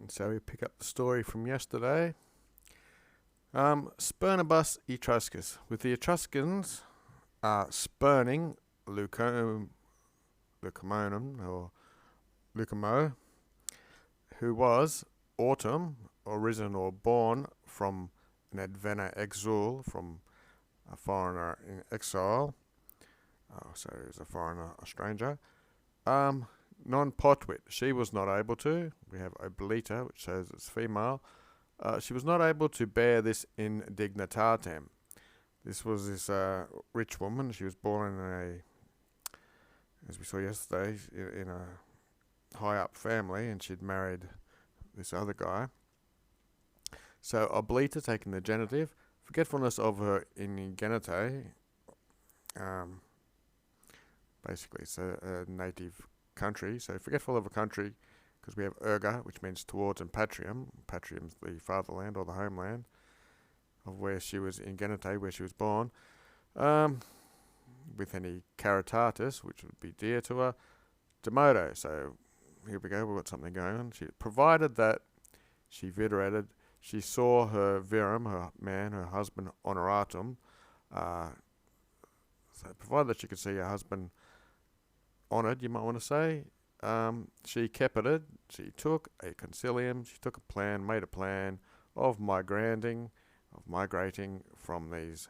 So we pick up the story from yesterday. Spurnibus Etruscus. With the Etruscans spurning Lucomonum or Lucomo, who was autumn, or risen or born from an advena exul, from a foreigner in exile. So he was a foreigner, a stranger. Non potwit, she was not able to. We have oblita, which says it's female. She was not able to bear this indignitatem. This was this rich woman. She was born in as we saw yesterday, in a high up family, and she'd married this other guy. So oblita, taking the genitive, forgetfulness of her ingenite. Basically, it's a native country. So forgetful of a country, because we have erga, which means towards, and patrium. Patrium's the fatherland or the homeland of where she was ingenite, where she was born. With any caritatis, which would be dear to her. Demodo. So here we go. We've got something going on. She provided that she viterated. She saw her virum, her man, her husband, honoratum. So provided that she could see her husband honoured, you might want to say. She capited, she took a concilium, she took a plan, made a plan of migrating from these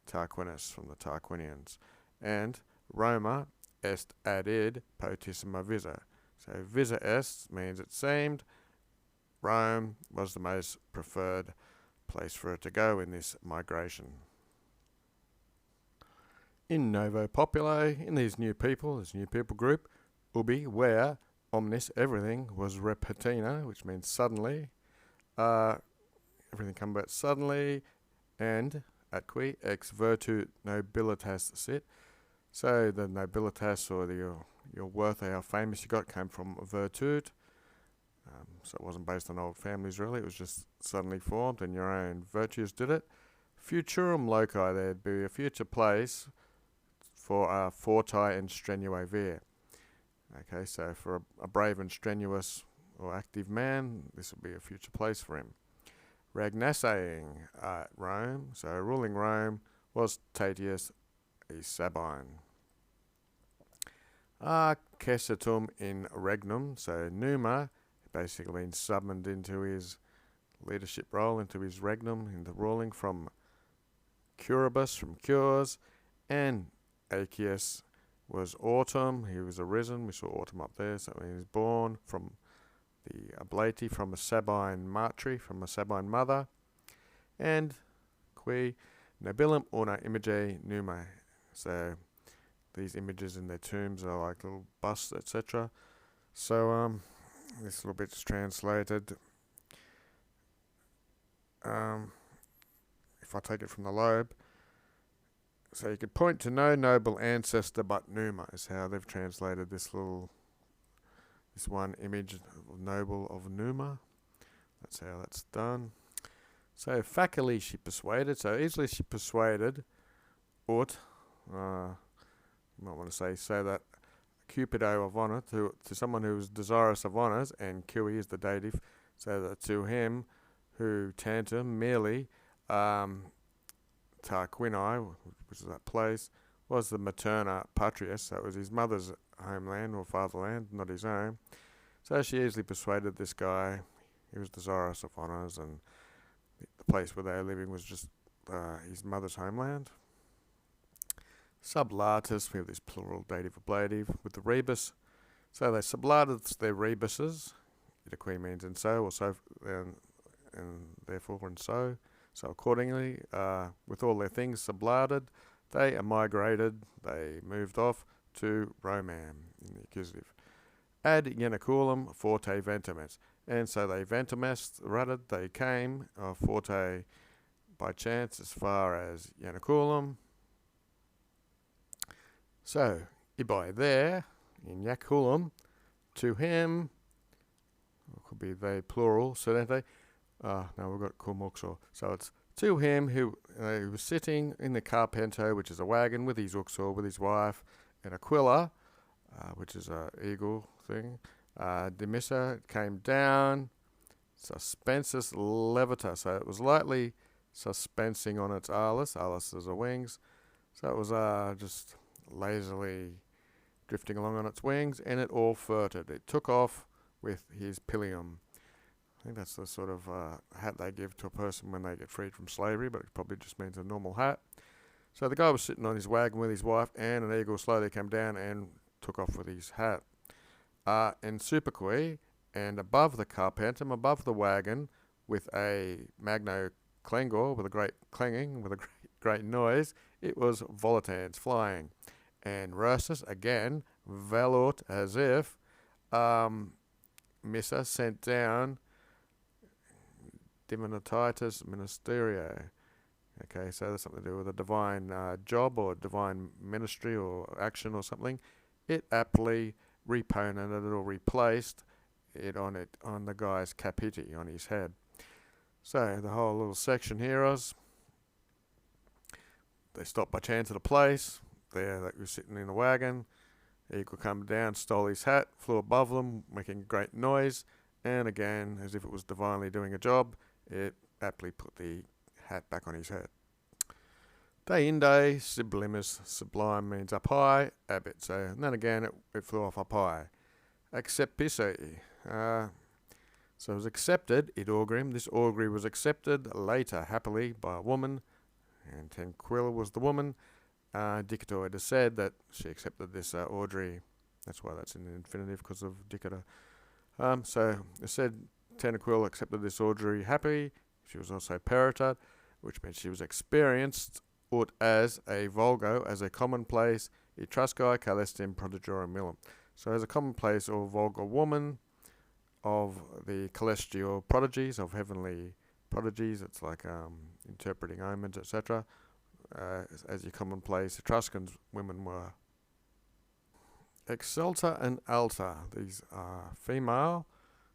Tarquinists, from the Tarquinians. And Roma est adid potissima visa. So visa est means it seemed Rome was the most preferred place for her to go in this migration. In Novo Populi, in this new people group, Urbe, where omnis, everything, was repentina, which means suddenly. Everything come about suddenly, and atqui ex virtu nobilitas sit. So the nobilitas, or your worth, or how famous you got, came from virtute. So it wasn't based on old families really, it was just suddenly formed, and your own virtues did it. Futurum loci, there'd be a future place for forti and strenue vir. Okay, so for a brave and strenuous or active man, this will be a future place for him. Ragnaceing at Rome, so ruling Rome, was Tatius a Sabine. Cessatum in regnum, so Numa basically been summoned into his leadership role, into his regnum, into ruling from curibus, from cures, and Achaeus was autumn, he was arisen, we saw autumn up there, so he was born from the oblati, from a Sabine matri, from a Sabine mother, and qui nobilum una image numae, so these images in their tombs are like little busts, etc. So this little bit's translated. If I take it from the Loeb, so you could point to no noble ancestor but Numa, is how they've translated this one image of noble of Numa. That's how that's done. So facilely she persuaded, so easily she persuaded, ut, you might want to say that Cupido of honour, to someone who was desirous of honours, and Cui is the dative, so that to him who tantum merely Tarquini, which is that place, was the materna patria, so it was his mother's homeland or fatherland, not his own. So she easily persuaded this guy. He was desirous of honours, and the place where they were living was just his mother's homeland. Sublatus, we have this plural dative ablative with the rebus. So they sublated their rebuses. Itaque means and so, or so, and therefore and so. So accordingly, with all their things sublated, they emigrated, they moved off to Romam in the accusative. Ad Ianiculum forte ventames. And so they ventamest, rutted, they came, forte by chance, as far as Ianiculum. So, ibai there, in Iaculum, to him, or could be they plural, sedente. Now we've got cumuxor. So it's to him who was sitting in the carpento, which is a wagon, with his uxor, with his wife, and Aquila, which is a eagle thing. Demissa came down suspensus levita. So it was lightly suspensing on its alis. Alis is the wings. So it was just lazily drifting along on its wings, and it all flirted. It took off with his pillium. I think that's the sort of hat they give to a person when they get freed from slavery, but it probably just means a normal hat. So the guy was sitting on his wagon with his wife, and an eagle slowly came down and took off with his hat. And superque, and above the carpentum, above the wagon, with a magno clangor, with a great clanging, with a great noise, it was volitans flying. And Rursus, again, velut, as if Missa sent down Divinitatis Ministerio. Okay, so there's something to do with a divine job or divine ministry or action or something. It aptly reponented or replaced it on the guy's capiti, on his head. So the whole little section here is, they stopped by chance at a place. There, they were sitting in the wagon. Eagle come down, stole his hat, flew above them, making a great noise, and again, as if it was divinely doing a job, it aptly put the hat back on his head. Deinde sublimis, sublime means up high, abit. So, and then again, it flew off up high. Accepisse. So it was accepted, id augrim. This augury was accepted later, happily, by a woman, and Tenquil was the woman. Dicator, it is said that she accepted this Audrey. That's why that's in the infinitive, because of Dicator. So it said Tenquil accepted this Audrey happy. She was also perita, which means she was experienced, ut as a vulgo, as a commonplace, etruscae calestim prodigiorum millum. So as a commonplace or vulgar woman of the celestial prodigies, of heavenly prodigies, it's like interpreting omens, etc. As your commonplace Etruscan women were. Excelta and alta, these are female.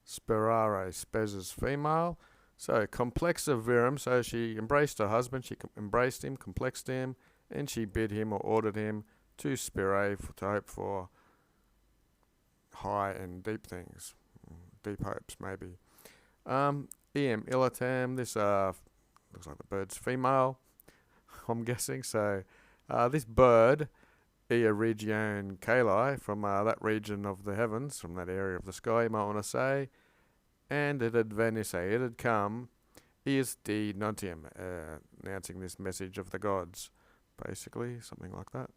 Sperare, spes is female. So complexa virum, so she embraced her husband, she embraced him, complexed him, and she bid him or ordered him to spere, to hope for high and deep things, deep hopes maybe. Eam ilatem, this looks like the bird's female, I'm guessing. So this bird, Ea region Cali, from that region of the heavens, from that area of the sky, you might want to say, and it had venisse, it had come, is de nuntium, announcing this message of the gods, basically, something like that.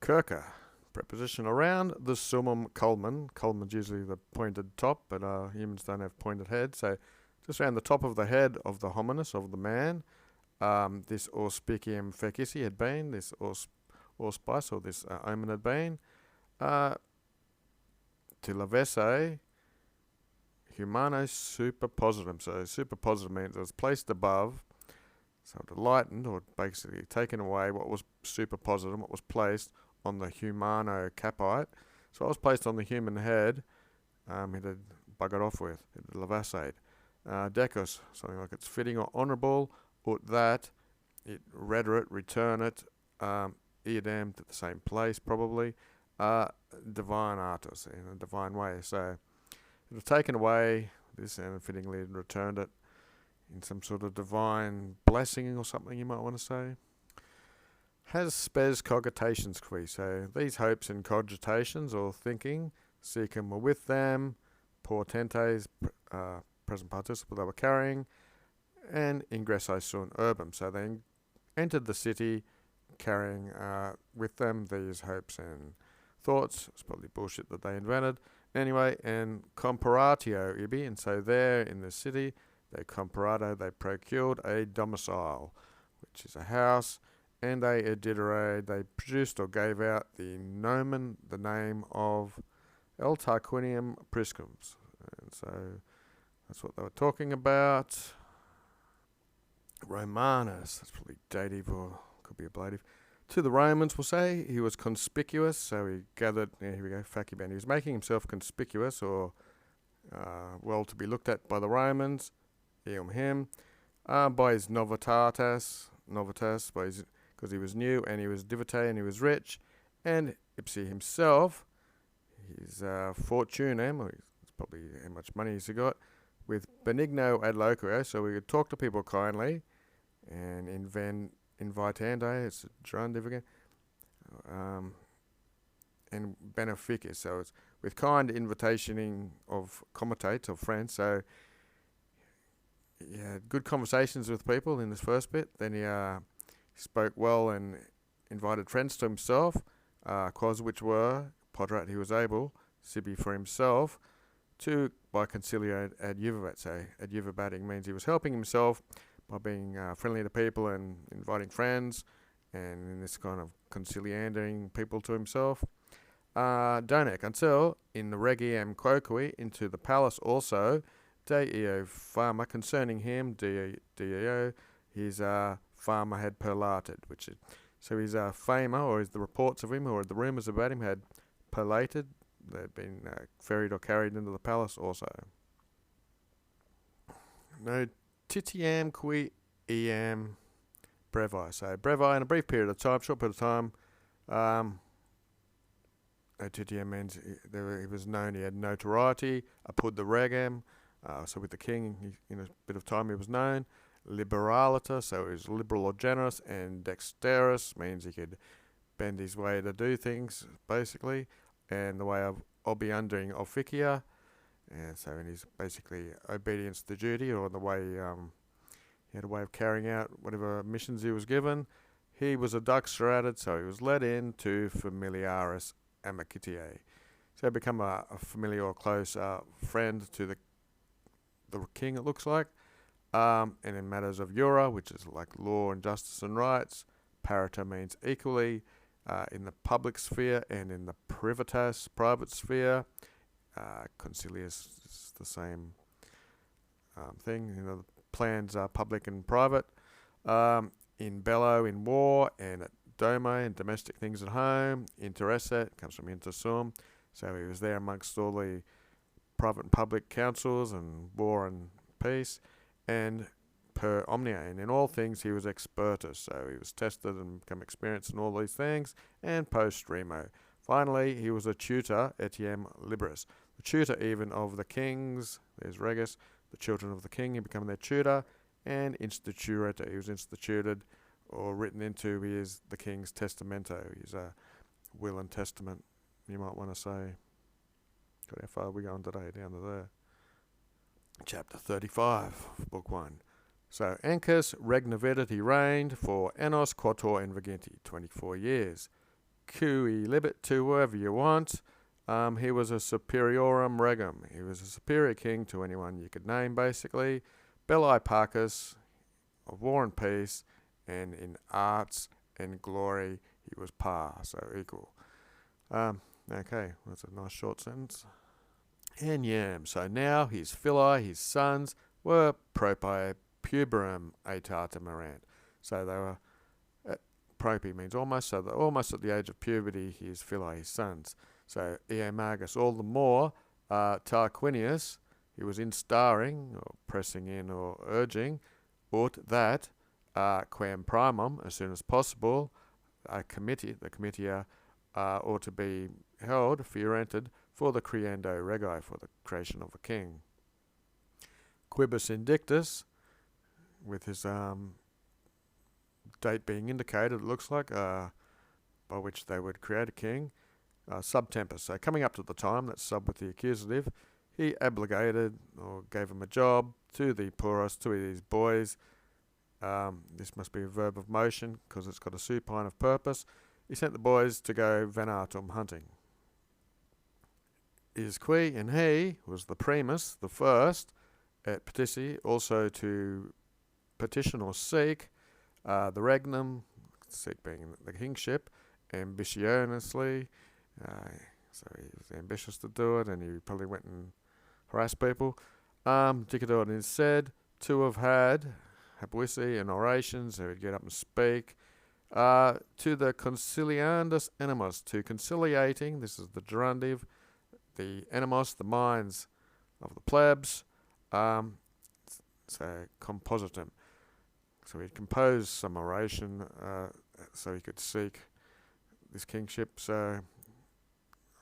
Kirka, preposition around the summum culmen. Culmen's usually the pointed top, but humans don't have pointed heads, so just around the top of the head of the hominis, of the man. This auspicium fecici had been, this auspice, or this omen had been, to lavesse humano superpositum. So superpositum means it was placed above, so it lightened, or basically taken away what was superpositum, what was placed on the humano capite. So it was placed on the human head, it had buggered off with, it had lavassed. Decus, something like it's fitting or honourable, ut that, it rederate, return it, iadem, to the same place probably, divine artus, in a divine way. So it had taken away this and fittingly had returned it in some sort of divine blessing or something, you might want to say. Has spes cogitations qui, so these hopes and cogitations or thinking, secum were with them, portentes, present participle they were carrying, and ingresso sunt urbem, so they entered the city carrying with them these hopes and thoughts. It's probably bullshit that they invented. Anyway, and comparatio ibi, and so there in the city, they comparato, they procured a domicile, which is a house, and they editere, they produced or gave out the nomen, the name of El Tarquinium Priscums. And so that's what they were talking about. Romanus, that's probably dative or could be ablative. To the Romans, we'll say, he was conspicuous, so he gathered, here we go, faciban. He was making himself conspicuous or well to be looked at by the Romans, him, by his novitas, because he was new and he was divite and he was rich, and ipsi himself, his fortunem, or it's probably how much money he's got, with benigno ad loquio, so we could talk to people kindly, and invitando, it's a gerundive again, and beneficis, so it's with kind invitationing of comitates, of friends. So he had good conversations with people in this first bit. Then he spoke well and invited friends to himself, quas which were, Podrat he was able, sibi for himself, to by conciliate ad juvabat. So ad juvabating means he was helping himself by being friendly to people and inviting friends, and in this kind of conciliandering people to himself. Donec until in the regiem quoque into the palace also, Deo Pharma concerning him, Deo his Pharma had perlated, which is so his fama, or is the reports of him, or the rumours about him had perlated. They'd been ferried or carried into the palace also. No titiam qui eam brevi. So brevi in a brief period of time, short period of time. Titiam means he was known, he had notoriety. Apud the regem, so with the king, in a bit of time he was known. Liberalita, so he was liberal or generous. And dexterous means he could bend his way to do things, basically. And the way of obiundering officia, and so in his basically obedience to duty, or the way he had a way of carrying out whatever missions he was given. He was adduxerated, so he was led in to familiaris amicitiae. So become a familiar or close friend to the king, it looks like. And in matters of jura, which is like law and justice and rights, parita means equally, in the public sphere and in the privitas, private sphere. Concilius is the same thing. You know, the plans are public and private. In bello, in war, and at dome, and domestic things at home. Interesset comes from intersum, so he was there amongst all the private and public councils and war and peace. And per omnia, and in all things he was expertus, so he was tested and become experienced in all these things. And post remo, finally he was a tutor etiam liberis, the tutor even of the kings. There's regis, the children of the king, he became their tutor. And instituta, he was instituted or written into, he is the king's testamento, his will and testament, you might want to say. God, how far are we going today? Down to there. Chapter 35, Book 1. So, Ancus regnavidit, he reigned for Enos quator invigenti, 24 years. Cui libet, to whoever you want. He was a superiorum regum. He was a superior king to anyone you could name, basically. Belli Parcus, of war and peace, and in arts and glory, he was par, so equal. Okay, that's a nice short sentence. And yam, so now his filii, his sons, were propi puberum aetatem erant. So they were, propi means almost, so they're almost at the age of puberty, his filii, his sons. So Eomagus, all the more, Tarquinius, he was instarring, or pressing in, or urging, ut that, quam primum, as soon as possible, the comitia, ought to be held, fiorented, for the creando regi, for the creation of a king. Quibus indictus, with his date being indicated, it looks like, by which they would create a king. Subtempus, so coming up to the time, that's sub with the accusative, he obligated, or gave him a job, to the puros, to these boys. This must be a verb of motion, because it's got a supine of purpose. He sent the boys to go venatum, hunting. Is qui, and he was the primus, the first, at petici, also to petition or seek, the regnum, seek being the kingship, ambitionously, so he was ambitious to do it, and he probably went and harassed people. Dicador is said to have had habuisi and orations, so he'd get up and speak. To the conciliandus animus, to conciliating, this is the gerundive, the animos, the minds of the plebs, so compositum. So he'd compose some oration, so he could seek this kingship. So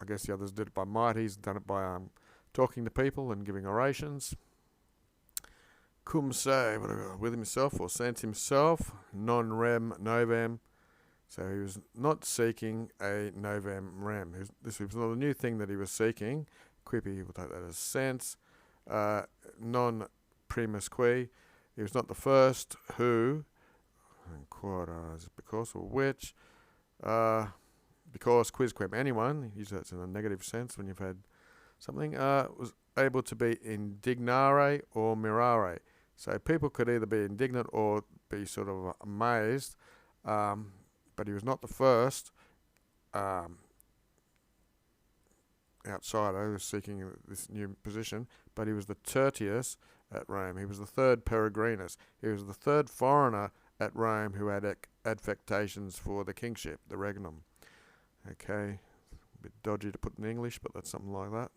I guess the others did it by might. He's done it by talking to people and giving orations. cum se, with himself, or sent himself, non rem novem. So he was not seeking a novem rem. This was not a new thing that he was seeking. Quippy will take that as sense. Non primus qui. He was not the first who, and quod because or which, because quisquam anyone, usually that's in a negative sense when you've had something, was able to be indignare or mirare. So people could either be indignant or be sort of amazed, but he was not the first outsider who was seeking this new position, but he was the tertius at Rome. He was the third peregrinus. He was the third foreigner at Rome who had adfectations for the kingship, the regnum. Okay, a bit dodgy to put in English, but that's something like that.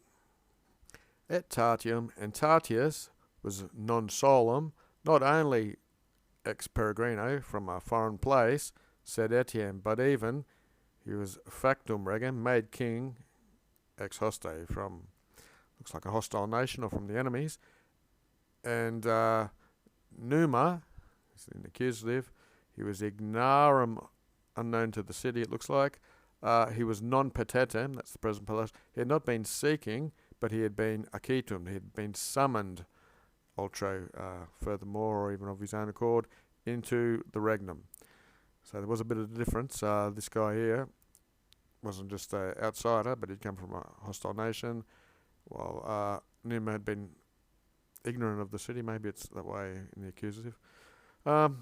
Et Tatium, and Tatius was non solum, not only ex peregrino from a foreign place, sed etiam, but even he was factum regem, made king ex hoste, from looks like a hostile nation or from the enemies, and Numa, in the accusative, he was ignarum, unknown to the city, it looks like. He was non petetem, that's the present palace. He had not been seeking, but he had been accitum, he had been summoned, ultra, furthermore, or even of his own accord, into the regnum. So there was a bit of a difference. This guy here wasn't just an outsider, but he'd come from a hostile nation, while Numa had been ignorant of the city. Maybe it's that way in the accusative. But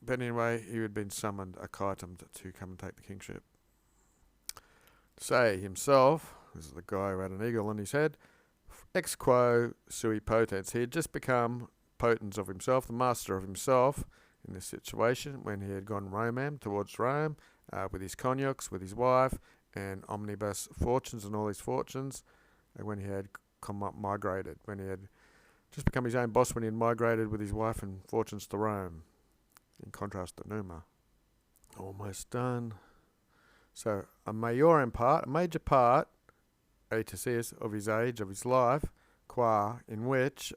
anyway, he had been summoned accitum to come and take the kingship. Say himself, this is the guy who had an eagle on his head, ex quo sui potens. He had just become potens of himself, the master of himself in this situation when he had gone Romam towards Rome with his cognacs, with his wife, and omnibus fortunes and all his fortunes, and when he had migrated, when he had just become his own boss, when he had migrated with his wife and fortunes to Rome, in contrast to Numa. Almost done. So a major part, is of his age, of his life, qua in which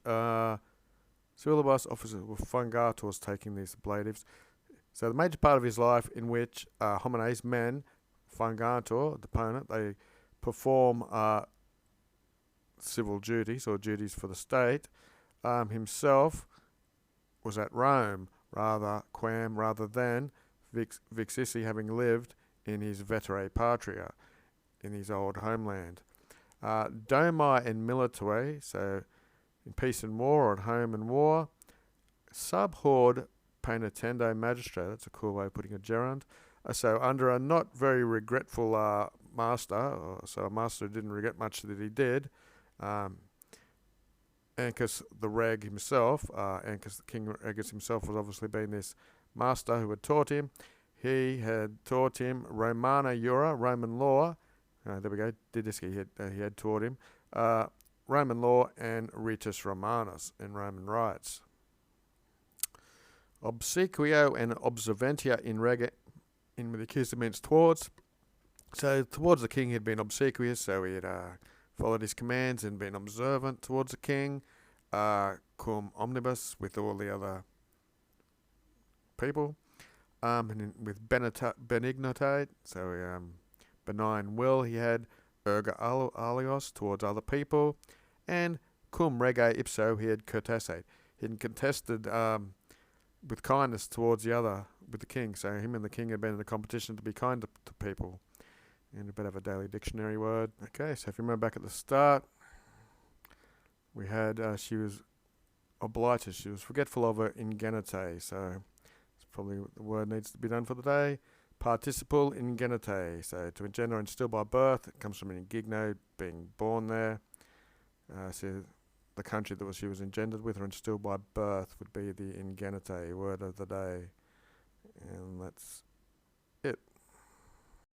syllabus officers were fungators, taking these ablatives. So the major part of his life in which homines, men, fungator, deponent, they perform civil duties or duties for the state, himself was at Rome, rather than vixissi, having lived in his vetere patria, in his old homeland. Domai and militare, so in peace and war, or at home and war. Sub horde penitendo magistrate, that's a cool way of putting a gerund. So under a not very regretful master, so a master who didn't regret much that he did, Ancus the Reg himself, Ancus the King Regus himself was obviously being this master who had taught him. He had taught him Romana Jura, Roman law. There we go, Didaski, he had taught him Roman law and Ritus Romanus in Roman rights. Obsequio and observantia in rege, in with the accusative means towards. So towards the king he had been obsequious, so he had followed his commands and been observant towards the king, cum omnibus, with all the other people, and with benignitate, so benign will he had, erga alios, towards other people, and cum rege ipso, he had courtesate. He had contested with kindness towards with the king. So him and the king had been in a competition to be kind to people. And a bit of a daily dictionary word. Okay, so if you remember back at the start, we had she was oblitus, she was forgetful of her ingenite. So it's probably the word needs to be done for the day. Participle ingenite, so to engender and still by birth. It comes from ingigno, being born there. So the country that she was engendered with, or instilled by birth, would be the ingenite, word of the day. And that's